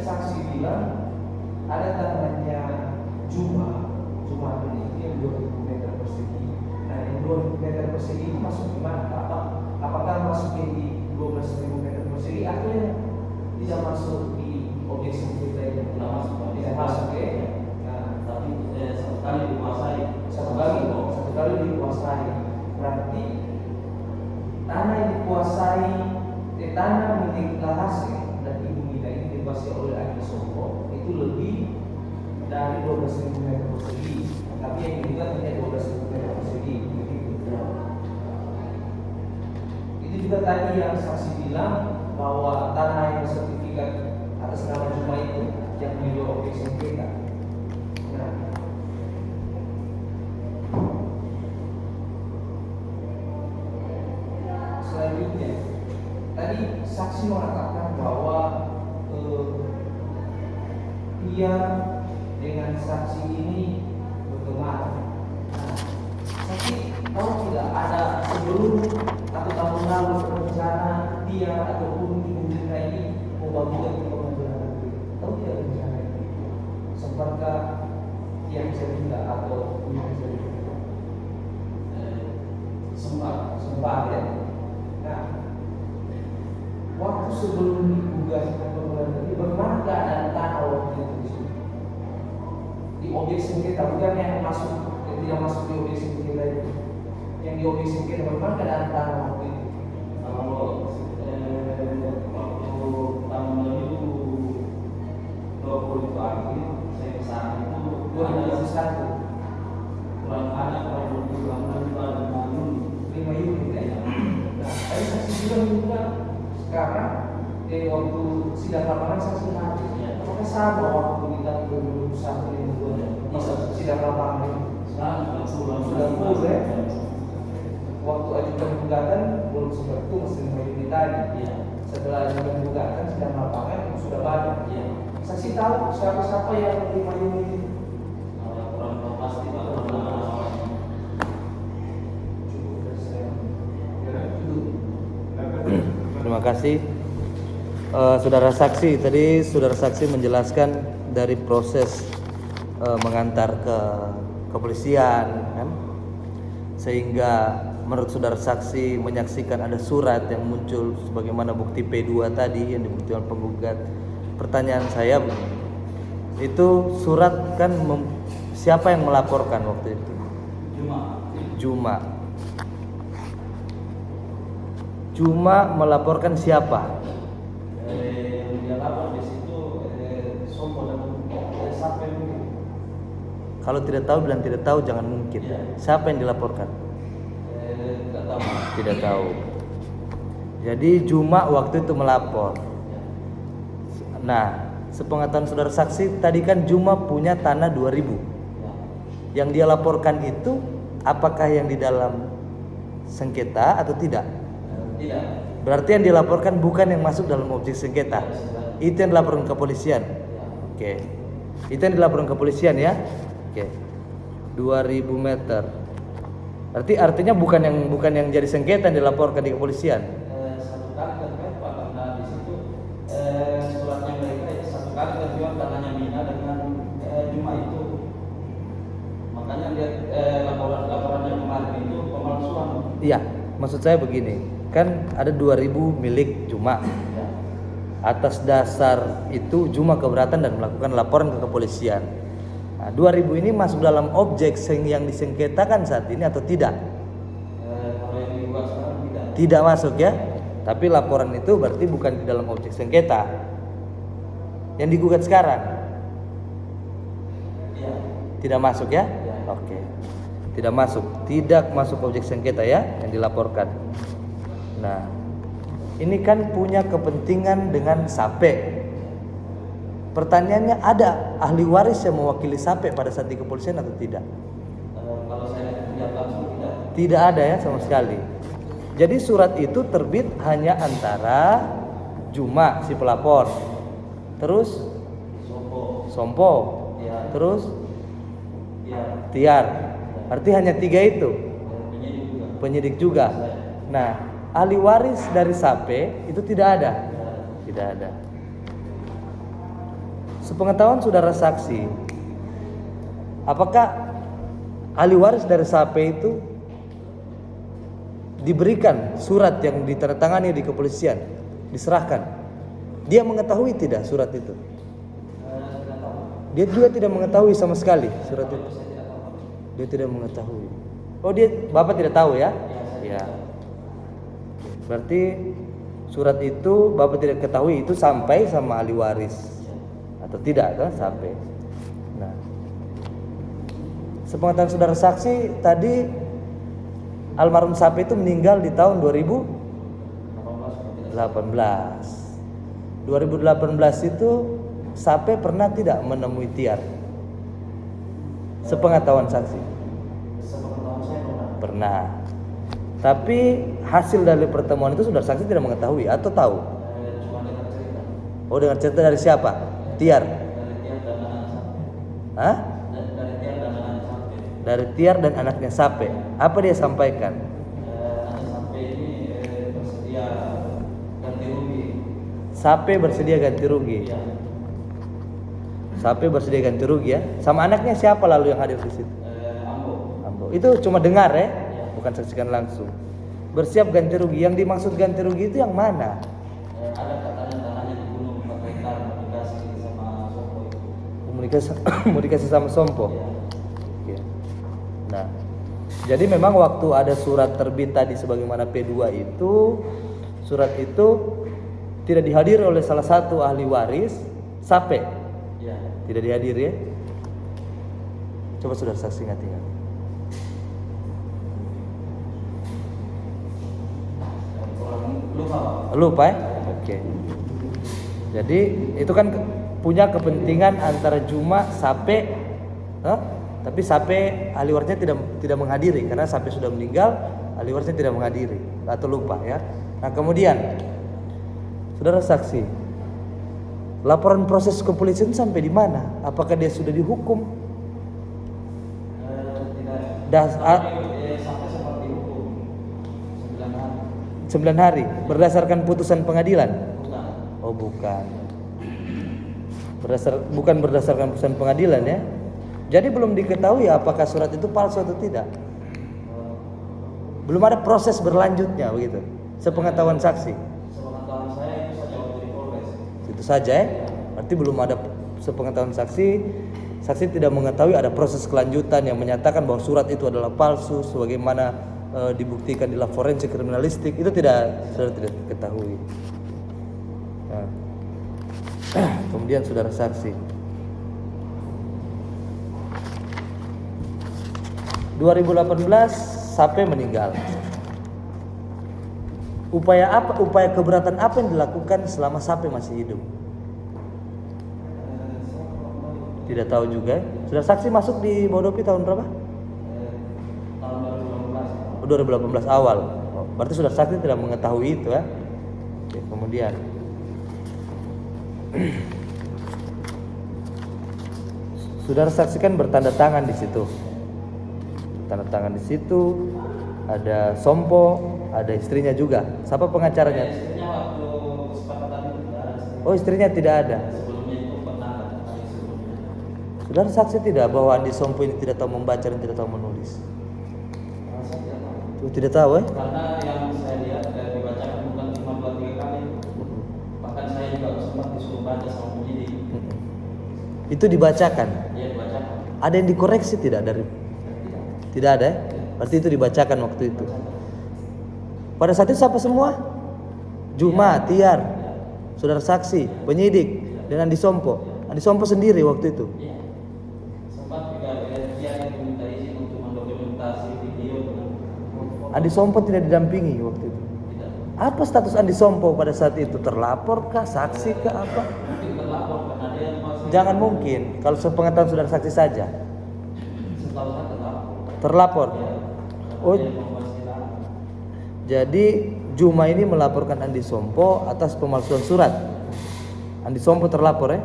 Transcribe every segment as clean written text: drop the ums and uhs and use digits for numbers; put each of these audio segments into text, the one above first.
saksi bilang ada tanahnya Juma ini yang 2000 meter persegi. Nah, yang 2000 meter persegi itu masuk di mana? Apakah masuknya di 12.000 meter persegi atau yang tidak masuk di objek sengketa itu? Tidak masuk ya. Nah, tapi satu kali dikuasai. Berarti tanah yang dikuasai, tanah milik Lahase dan Ibu Mida ini dikuasai oleh Adi Sompo itu lebih dari 12.000 meter persegi. Tapi yang dibuka hanya 12.000 meter persegi. Itu juga tadi yang saksi bilang bahwa tanah yang sertifikat atas nama Juma itu yang menjadi objek sengketa. Nah, selanjutnya tadi saksi mengatakan bahwa dia dengan saksi ini berteman. Nah, saksi tahu tidak ada sebelum atau tahun lalu rencana dia ataupun Ibu Mirna ini membagikan ke pengadilan negeri? Tahu tidak rencana itu? Sempatkah dia bisa pindah atau bisa pindah? Sempat ya. Nah, waktu sebelum digugat ke pengadilan negeri, bagaimana keadaan tanah waktu itu di sini? Di objek sengketa, bukan yang tidak masuk di objek sengketa itu. Yang di objek sengketa, bagaimana keadaan tanah waktu itu? Waktu tahun 2020 akhir saya kesana itu 2021 kurang ada bangun 5 Juni ya. Nah, tadi saksi juga sekarang waktu sidang lapangan saksi hadir. Apakah sama waktu kita 2021 ini sidang lapangan ini? Sudah full ya. Waktu ajukan gugatan belum seperti itu mesti 5 Juni tadi. Setelah ajukan gugatan sidang lapangan sudah banyak. Saksi tahu siapa yang 5 Juni ini? kurang pasti Pak. Terima kasih. Saudara saksi, tadi saudara saksi menjelaskan dari proses mengantar ke kepolisian, kan? Sehingga menurut saudara saksi menyaksikan ada surat yang muncul sebagaimana bukti P2 tadi yang dibuktikan penggugat. Pertanyaan saya, itu surat kan siapa yang melaporkan waktu itu? Juma melaporkan siapa? Dia lapor di situ Sompo dan Sape. Kalau tidak tahu bilang tidak tahu, jangan mungkin. Siapa yang dilaporkan? Tidak tahu. Tidak tahu. Jadi Juma waktu itu melapor. Nah, sepengetahuan saudara saksi, tadi kan Juma punya tanah 2000. Yang dia laporkan itu apakah yang di dalam sengketa atau tidak? Tidak. Berarti yang dilaporkan bukan yang masuk dalam objek sengketa. Itu yang dilaporkan ke kepolisian. Oke. Itu yang dilaporkan ke kepolisian ya. Oke. 2000 meter. Berarti artinya bukan yang jadi sengketa yang dilaporkan di kepolisian. Satu kali terkait Pak, karena di situ suratnya mereka itu satu kali terjual tanahnya Mina dengan Juma itu. Makanya dia laporannya kemarin itu pemalsuan. Iya, maksud saya begini, kan ada 2000 milik Juma. Atas dasar itu Juma keberatan dan melakukan laporan ke kepolisian. Nah, 2000 ini masuk dalam objek yang disengketakan saat ini atau tidak? Kalau yang dibuat sekarang tidak. Tidak masuk ya. Tapi laporan itu berarti bukan di dalam objek sengketa. Yang digugat sekarang? Iya. Tidak masuk ya? Oke. Tidak masuk objek sengketa ya yang dilaporkan. Nah, ini kan punya kepentingan dengan Sape. Pertanyaannya, ada ahli waris yang mewakili Sape pada saat di kepolisian atau tidak? Kalau saya lihat langsung tidak. Tidak ada ya sama sekali. Jadi surat itu terbit hanya antara Juma si pelapor, terus Sompo, Ya. terus Ya. Tiar. Arti hanya 3 itu. Penyidik juga. Penyidik juga. Nah, ahli waris dari Sape itu tidak ada. Tidak ada. Sepengetahuan saudara saksi, apakah ahli waris dari Sape itu diberikan surat yang ditandatangani di kepolisian, diserahkan? Dia mengetahui tidak surat itu? Dia juga tidak mengetahui sama sekali surat itu. Dia tidak mengetahui. Oh, Bapak tidak tahu ya? Ya. Berarti surat itu Bapak tidak ketahui itu sampai sama ahli waris atau tidak kan sampai. Nah, sepengetahuan saudara saksi tadi almarhum Sape itu meninggal di tahun 2018. 2018 itu Sape pernah tidak menemui Tiar? Sepengetahuan saksi. Sepengetahuan saya Pernah. Tapi hasil dari pertemuan itu saudara saksi tidak mengetahui atau tahu? cuma dengar cerita. Oh, dengar cerita dari siapa? Tiar. Dari Tiar dan anak Sape. Hah? Dari Tiar dan anak Sape. Dari Tiar dan anaknya Sape. Apa dia sampaikan? Anak Sape ini bersedia ganti rugi. Sape bersedia ganti rugi. Iya. Sape bersedia ganti rugi ya. Sama anaknya siapa lalu yang hadir di situ? Ambo. Itu cuma dengar ya, bukan saksikan langsung. Bersiap ganti rugi. Yang dimaksud ganti rugi itu yang mana? Ada katanya tanahnya di gunung pakai komunikasi sama Sompo itu. Komunikasi sama Sompo. Iya. Oke. Nah, jadi memang waktu ada surat terbit tadi sebagaimana P2 itu, surat itu tidak dihadiri oleh salah satu ahli waris Sape. Iya. Tidak dihadiri ya. Coba saudara saksi ingat-ingat. Lupa ya? Oke. Jadi itu kan punya kepentingan antara Juma Sape, tapi Sape ahli warisnya tidak menghadiri karena Sape sudah meninggal, ahli warisnya tidak menghadiri atau lupa ya. Nah kemudian saudara saksi, laporan proses kepolisian sampai di mana? Apakah dia sudah dihukum? Tidak. Sampai seperti hukum 9 hari. 9 hari berdasarkan putusan pengadilan? Bukan. Oh bukan. Bukan berdasarkan putusan pengadilan ya. Jadi belum diketahui apakah surat itu palsu atau tidak. Belum ada proses berlanjutnya begitu. Sepengetahuan saksi. Sepengetahuan saya itu saja waktu di Polres. Itu saja ya. Berarti belum ada sepengetahuan saksi. Saksi tidak mengetahui ada proses kelanjutan yang menyatakan bahwa surat itu adalah palsu sebagaimana dibuktikan di lab forensik kriminalistik. Itu tidak diketahui. Nah. Kemudian saudara saksi, 2018 Sape meninggal. Upaya keberatan apa yang dilakukan selama Sape masih hidup? Tidak tahu juga. Saudara saksi masuk di Bodopi tahun berapa? Tahun 2018 awal. Berarti saudara saksi tidak mengetahui itu ya. Oke, kemudian saudara saksikan bertanda tangan di situ. Tanda tangan di situ ada Sompo, ada istrinya juga. Siapa pengacaranya? Istrinya waktu kesepakatan itu tidak ada. Oh, istrinya tidak ada. Sebelumnya itu pernah ada kali sebelumnya. Saudara saksi tidak bahwa Andi Sompo ini tidak tahu membaca dan tidak tahu menulis? Saya tidak tahu. Tidak tahu ya? Karena yang saya lihat dibacakan bukan cuma 2-3 kali. Bahkan saya juga sempat disuruh baca sama penyidik. Itu dibacakan. Dia dibacakan. Ada yang dikoreksi tidak dari? Tidak ada ya? Berarti itu dibacakan waktu itu. Pada saat itu siapa semua? Juma, Tiar, saudara saksi, penyidik, dan Andi Sompo. Andi Sompo sendiri waktu itu. Iya. Sempat juga dia yang meminta izin untuk mendokumentasi video dengan Andi Sompo tidak didampingi waktu itu. tidak. Apa status Andi Sompo pada saat itu? Terlapor kah? Saksi kah? Apa? Mungkin terlapor karena dia masih. Jangan mungkin. Kalau sepengetahuan saudara saksi saja. Setahu saya terlapor. Terlapor. Oh, Dia membuat silang. jadi Juma ini melaporkan Andi Sompo atas pemalsuan surat. Andi Sompo terlapor ya.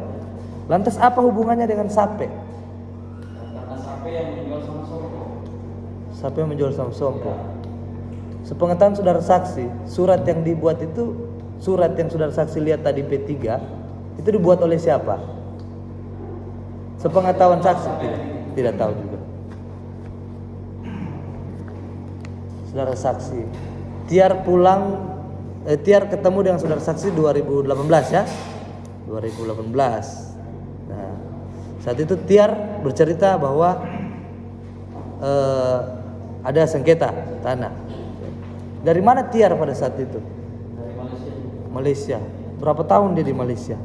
Lantas apa hubungannya dengan Sape? Karena Sape yang menjual sama Sompo. Sape yang menjual sama Sompo. Sepengetahuan saudara saksi, surat yang dibuat itu, surat yang saudara saksi lihat tadi P3, itu dibuat oleh siapa? Sepengetahuan saksi tidak tahu juga. Saudara saksi, Tiar Tiar ketemu dengan saudara saksi 2018 ya, 2018. Nah, saat itu Tiar bercerita bahwa ada sengketa tanah. Dari mana Tiar pada saat itu? Dari Malaysia. Malaysia. Berapa tahun dia di Malaysia?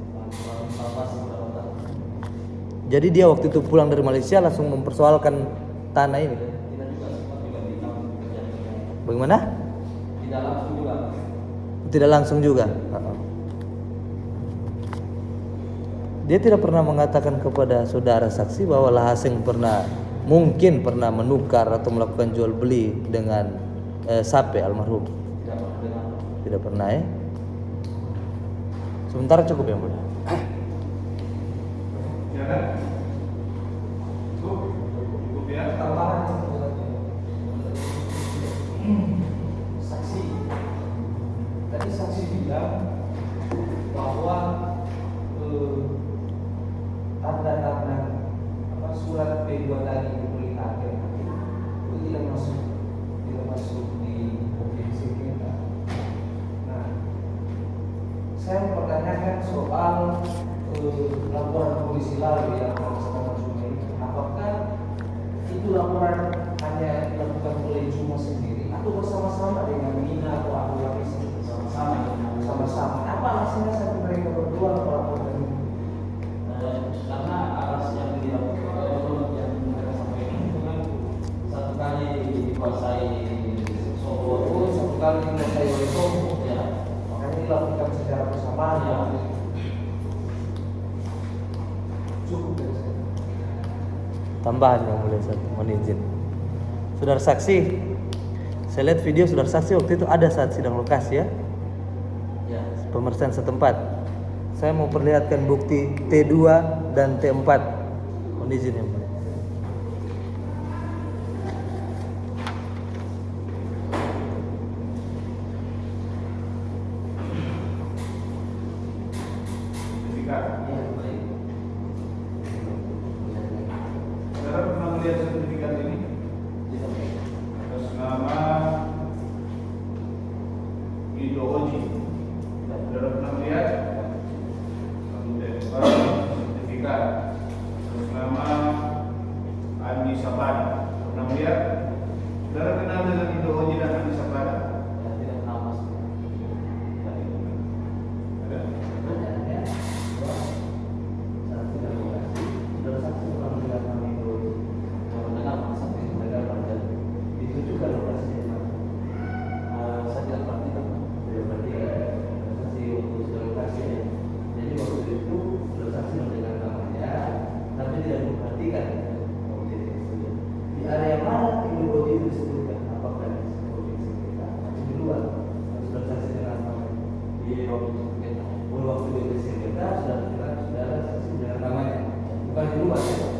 Jadi dia waktu itu pulang dari Malaysia langsung mempersoalkan tanah ini. Tidak juga sempat juga di kampung kerja. Bagaimana? Tidak langsung juga. Tidak langsung juga. Dia tidak pernah mengatakan kepada saudara saksi bahwa Lahaseng mungkin pernah menukar atau melakukan jual beli dengan Sape almarhum. Tidak pernah dengar. Tidak pernah ya. Sementara cukup ya mulia. Ya kan? Cukup ya. Tambahan saksi. Tadi saksi bilang bahwa tanda-tanda surat P2 tadi diberi akhir itu tidak masuk di objek sengketa. Nah, saya mempertanyakan soal laporan polisi lalu yang melaksanakan Cuma itu, apakah itu laporan hanya dilakukan oleh Cuma sendiri atau bersama-sama dengan Mina atau Abu Waris? Sama-sama. Apa alasannya sampai mereka berdua melaporkan ini? Karena aras yang dilakukan yang mereka sampaikan itu kan satu kali dikuasai Solo, Satu kali dikuasai oleh Sopo, ya. makanya dilakukan secara bersamaan. Ya. Cukup dari saya. Tambahan yang mulia satu, mohon izin. Saudara saksi, saya lihat video saudara saksi waktu itu ada saat sidang lokasi ya, Ya. pemeriksaan setempat. Saya mau perlihatkan bukti T2 dan T4. Mohon izin yang mulia. Sertifikat. Ya, baik. Saudara pernah melihat sertifikat ini? Atas nama Ido Oji. Saudara pernah melihat? Sertifikat atas nama Andi Sabana. Pernah melihat? Saudara kenal dengan Ido Oji dan Andi Sabana? Ya, tidak kenal Mas. Ada? Yang mendengar Mas sampai mendengar pada itu juga lokasinya Mas. Saya tidak perhatikan. Tidak perhatikan. Lokasi waktu sudah lokasinya. Jadi waktu itu lokasi mendengar namanya, tapi tidak memperhatikan objek tersebut. Di area mana itu objek itu disebutkan? Apakah di objek sengketa atau di luar? Sudah saksi dengan nama di objek sengketa. Waktu di objek sengketa sudah saksi dengan namanya, bukan di luar. Ya?